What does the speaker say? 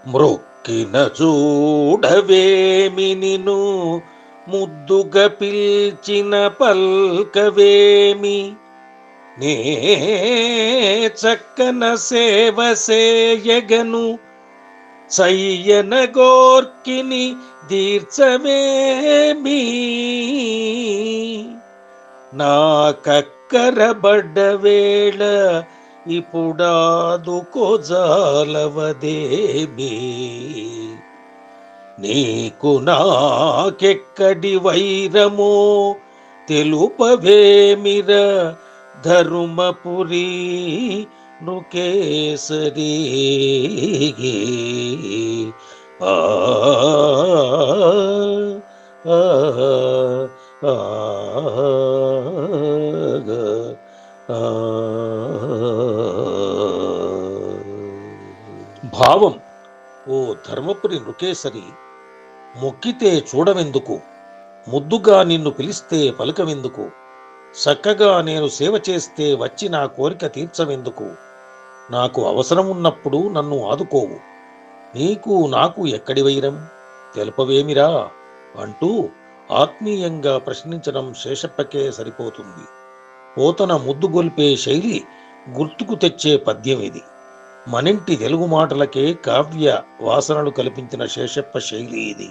మ్రొక్కిన చూడవేమి నిను ముద్దుగా పిల్చిన పల్కవేమి నే చక్కన సేవ సేయగను సయ్యన గోర్కిని దీర్చవేమి నా కక్కరబడ్డ వేళ ఇప్పుడాదుకోజాలవదేమి నీకు నాకెక్కడి వైరమో తెలుపవేమిర ధరుమపురి నృకేసరి ఆ ఆ ఆ భావం. ఓ ధర్మపురి నృకేసరి, మొక్కితే చూడవెందుకు, ముద్దుగా నిన్ను పిలిస్తే పలుకవెందుకు, చక్కగా నేను సేవ చేస్తే వచ్చి నా కోరిక తీర్చవెందుకు, నాకు అవసరమున్నప్పుడు నన్ను ఆదుకోవు, నీకు నాకు ఎక్కడి వైరం తెలుపవేమిరా అంటూ ఆత్మీయంగా ప్రశ్నించడం శేషప్పకే సరిపోతుంది. పోతన ముద్దుగొల్పే శైలి గుర్తుకు తెచ్చే పద్యం ఇది. మనింటి తెలుగు మాటలకే కావ్య వాసనలు కల్పించిన శేషప్ప శైలి ఇది.